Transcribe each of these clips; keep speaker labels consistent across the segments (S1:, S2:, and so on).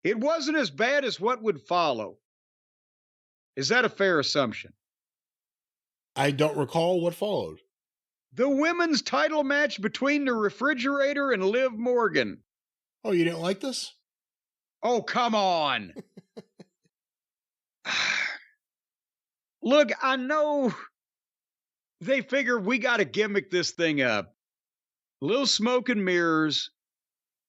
S1: It wasn't as bad as what would follow. Is that a fair assumption?
S2: I don't recall what followed.
S1: The women's title match between the Refrigerator and Liv Morgan.
S2: Oh, you didn't like this?
S1: Oh, come on. Look, I know they figure we got to gimmick this thing up. Little smoke and mirrors.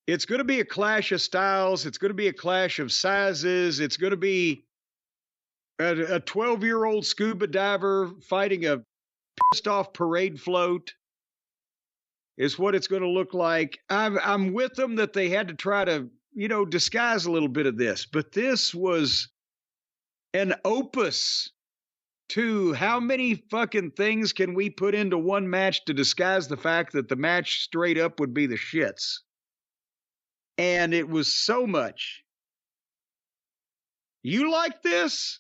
S1: It's going to be a clash of styles. It's going to be a clash of sizes. It's going to be a 12-year-old scuba diver fighting a pissed off parade float is what it's going to look like. I'm with them that they had to try to, disguise a little bit of this, but this was an opus to how many fucking things can we put into one match to disguise the fact that the match straight up would be the shits. And it was so much. You like this?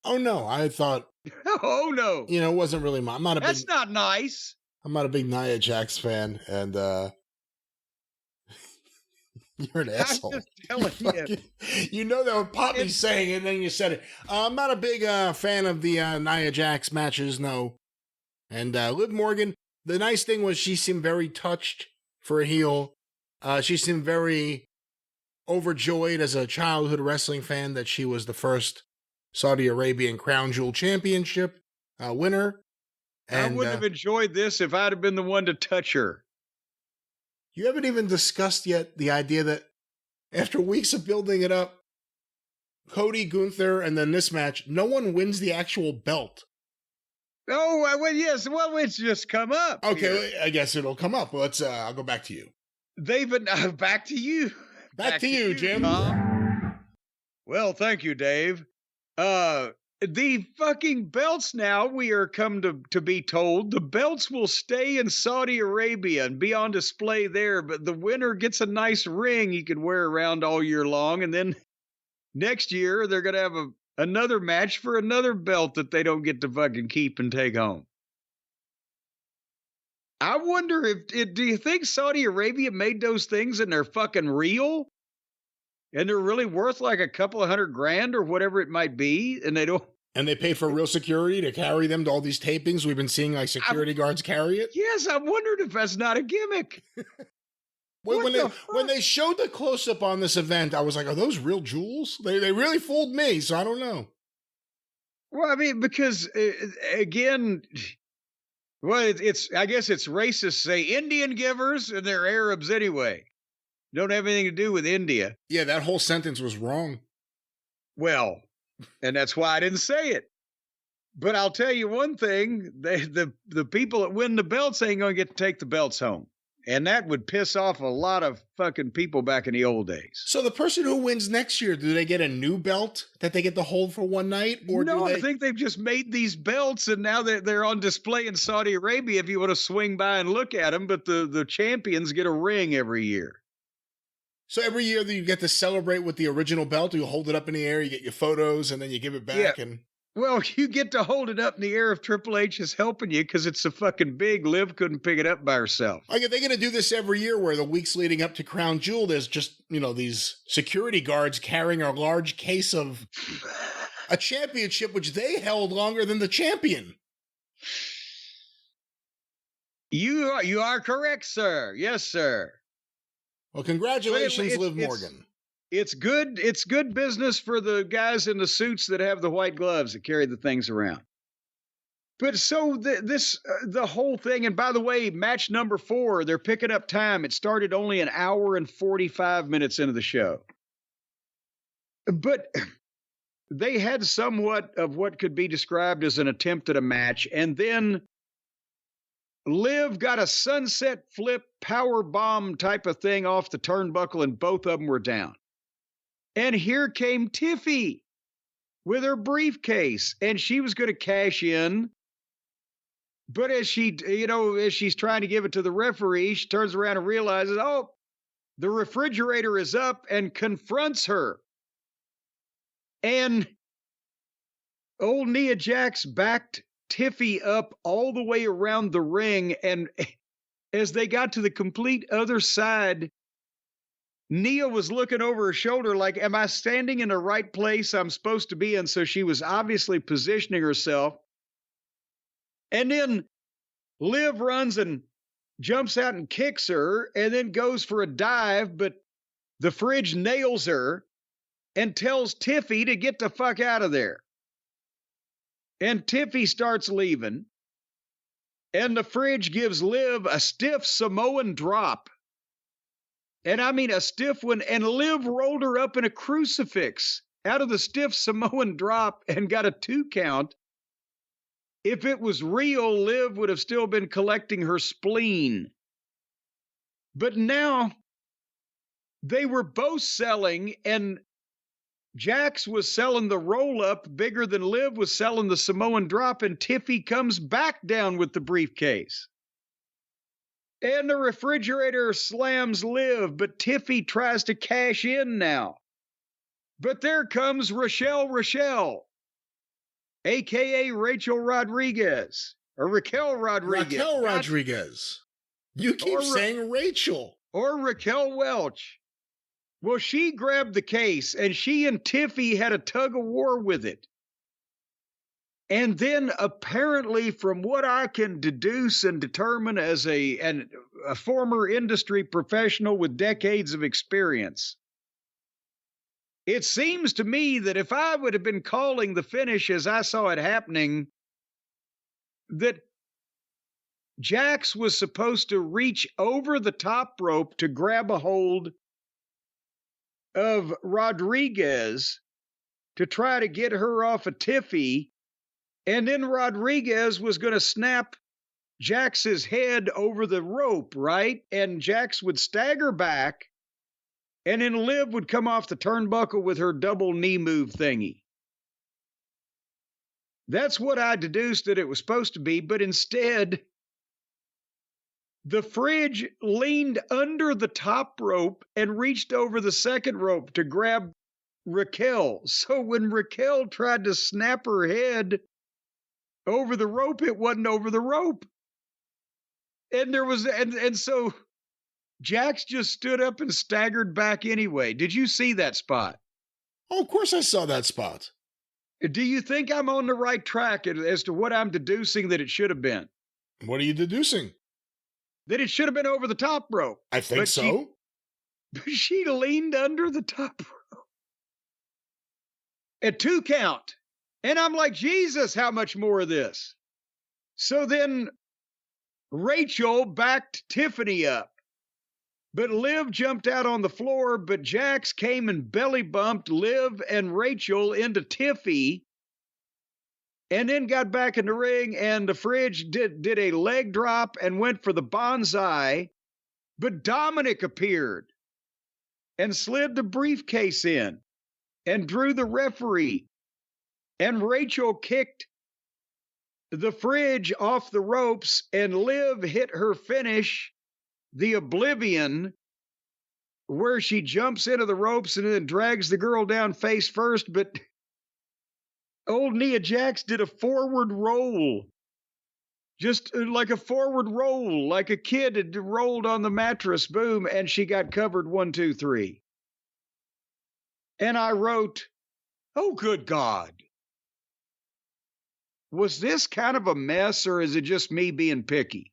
S2: Oh, no. I thought.
S1: Oh, no.
S2: It wasn't really my.
S1: That's not nice.
S2: I'm not a big Nia Jax fan, and you're an asshole.
S1: I'm just telling you.
S2: You know that what Poppy's saying, and then you said it. I'm not a big fan of the Nia Jax matches, no. And Liv Morgan, the nice thing was she seemed very touched for a heel. She seemed very overjoyed as a childhood wrestling fan that she was the first Saudi Arabian Crown Jewel Championship winner. And,
S1: I wouldn't have enjoyed this if I'd have been the one to touch her.
S2: You haven't even discussed yet the idea that after weeks of building it up, Cody, Gunther, and then this match, no one wins the actual belt.
S1: Oh, well, yes. Well, it's just come up.
S2: Okay,
S1: here.
S2: I guess it'll come up. Let's. I'll go back to you.
S1: David, back to you.
S2: Back to you, Jim.
S1: Tom. Well, thank you, Dave. The fucking belts now, we are come to be told, the belts will stay in Saudi Arabia and be on display there, but the winner gets a nice ring he can wear around all year long, and then next year they're going to have another match for another belt that they don't get to fucking keep and take home. I wonder do you think Saudi Arabia made those things and they're fucking real? And they're really worth like a couple of $100,000 or whatever it might be, and they don't.
S2: And they pay for real security to carry them to all these tapings. We've been seeing like security guards carry it.
S1: Yes, I wondered if that's not a gimmick.
S2: when they showed the close up on this event, I was like, "Are those real jewels?" They really fooled me, so I don't know.
S1: Well, I mean, because again, well, I guess it's racist. Say Indian givers, and they're Arabs anyway. Don't have anything to do with India.
S2: Yeah, that whole sentence was wrong.
S1: Well, and that's why I didn't say it. But I'll tell you one thing, the people that win the belts ain't going to get to take the belts home. And that would piss off a lot of fucking people back in the old days.
S2: So the person who wins next year, do they get a new belt that they get to hold for one night? Or
S1: no, I think they've just made these belts and now they're on display in Saudi Arabia if you want to swing by and look at them. But the champions get a ring every year.
S2: So every year that you get to celebrate with the original belt, you hold it up in the air, you get your photos, and then you give it back.
S1: Yeah.
S2: And
S1: well, you get to hold it up in the air if Triple H is helping you because it's so fucking big. Liv couldn't pick it up by herself.
S2: Like, are they going to do this every year where the weeks leading up to Crown Jewel, there's just, these security guards carrying a large case of a championship, which they held longer than the champion?
S1: You are correct, sir. Yes, sir.
S2: Well, congratulations, Liv Morgan.
S1: It's good business for the guys in the suits that have the white gloves that carry the things around. But so the whole thing, and by the way, match number 4, they're picking up time. It started only an hour and 45 minutes into the show. But they had somewhat of what could be described as an attempt at a match, and then Liv got a sunset flip power bomb type of thing off the turnbuckle, and both of them were down. And here came Tiffy with her briefcase, and she was going to cash in. But as she's trying to give it to the referee, she turns around and realizes, oh, the refrigerator is up, and confronts her. And old Nia Jax backed Tiffy up all the way around the ring, and as they got to the complete other side, Nia was looking over her shoulder like, am I standing in the right place I'm supposed to be in? So she was obviously positioning herself. And then Liv runs and jumps out and kicks her and then goes for a dive, but the fridge nails her and tells Tiffy to get the fuck out of there. And Tiffy starts leaving. And the fridge gives Liv a stiff Samoan drop. And I mean a stiff one. And Liv rolled her up in a crucifix out of the stiff Samoan drop and got a 2 count. If it was real, Liv would have still been collecting her spleen. But now they were both selling, and Jax was selling the roll-up bigger than Liv was selling the Samoan drop, and Tiffy comes back down with the briefcase. And the refrigerator slams Liv, but Tiffy tries to cash in now. But there comes Rochelle, a.k.a. Rachel Rodriguez, or Raquel Rodriguez.
S2: Raquel Rodriguez. You keep saying Rachel.
S1: Or Raquel Welch. Well, she grabbed the case, and she and Tiffy had a tug of war with it. And then apparently, from what I can deduce and determine as a former industry professional with decades of experience, it seems to me that if I would have been calling the finish as I saw it happening, that Jax was supposed to reach over the top rope to grab a hold of Rodriguez to try to get her off of Tiffy, and then Rodriguez was going to snap Jax's head over the rope, right? And Jax would stagger back, and then Liv would come off the turnbuckle with her double knee move thingy. That's what I deduced that it was supposed to be, but instead, the fridge leaned under the top rope and reached over the second rope to grab Raquel. So when Raquel tried to snap her head over the rope, it wasn't over the rope. And there was, and so Jax just stood up and staggered back anyway. Did you see that spot?
S2: Oh, of course I saw that spot.
S1: Do you think I'm on the right track as to what I'm deducing that it should have been?
S2: What are you deducing?
S1: That it should have been over the top rope.
S2: I think so.
S1: She leaned under the top rope. At 2 count. And I'm like, Jesus, how much more of this? So then Rachel backed Tiffany up. But Liv jumped out on the floor, but Jax came and belly bumped Liv and Rachel into Tiffy. And then got back in the ring, and the fridge did a leg drop and went for the bonsai. But Dominic appeared and slid the briefcase in and drew the referee. And Rachel kicked the fridge off the ropes, and Liv hit her finish, the Oblivion, where she jumps into the ropes and then drags the girl down face first, but old Nia Jax did a forward roll. Just like a forward roll, like a kid had rolled on the mattress, boom, and she got covered 1, 2, 3. And I wrote, oh, good God. Was this kind of a mess, or is it just me being picky?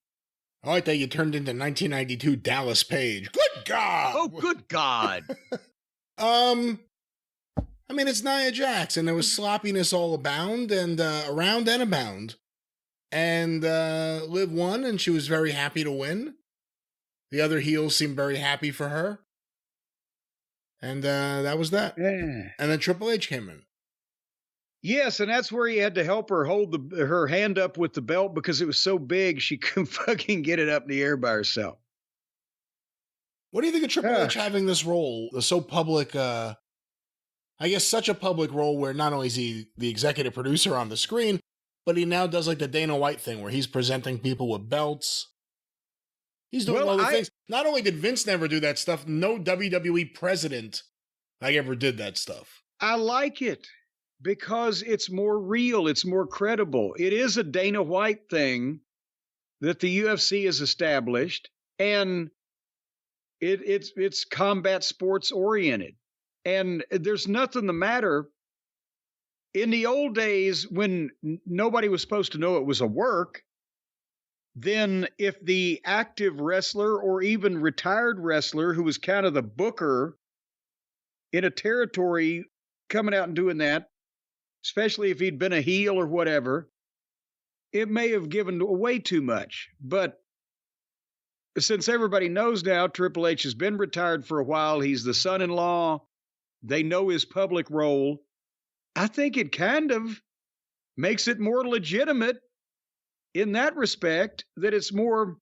S2: Oh, I thought you turned into 1992 Dallas Page. Good God!
S1: Oh, good God!
S2: I mean, it's Nia Jax, and there was sloppiness all abound, and around and abound. And Liv won, and she was very happy to win. The other heels seemed very happy for her. And that was that.
S1: Yeah.
S2: And then Triple H came in.
S1: Yes, and that's where he had to help her hold her hand up with the belt because it was so big she couldn't fucking get it up in the air by herself.
S2: What do you think of Triple H having this role, the so public, I guess such a public role where not only is he the executive producer on the screen, but he now does like the Dana White thing where he's presenting people with belts. He's doing all the things. Not only did Vince never do that stuff, no WWE president ever did that stuff.
S1: I like it. Because it's more real, it's more credible. It is a Dana White thing that the UFC has established. And It's combat sports oriented. And there's nothing the matter. In the old days when nobody was supposed to know it was a work, then if the active wrestler or even retired wrestler who was kind of the booker in a territory coming out and doing that, especially if he'd been a heel or whatever, it may have given away too much. But since everybody knows now Triple H has been retired for a while, he's the son-in-law, they know his public role, I think it kind of makes it more legitimate in that respect, that it's more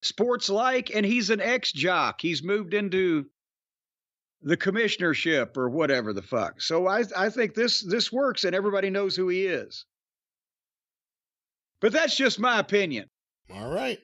S1: sports-like, and he's an ex-jock. He's moved into the commissionership or whatever the fuck. So I think this works, and everybody knows who he is. But that's just my opinion.
S2: All right.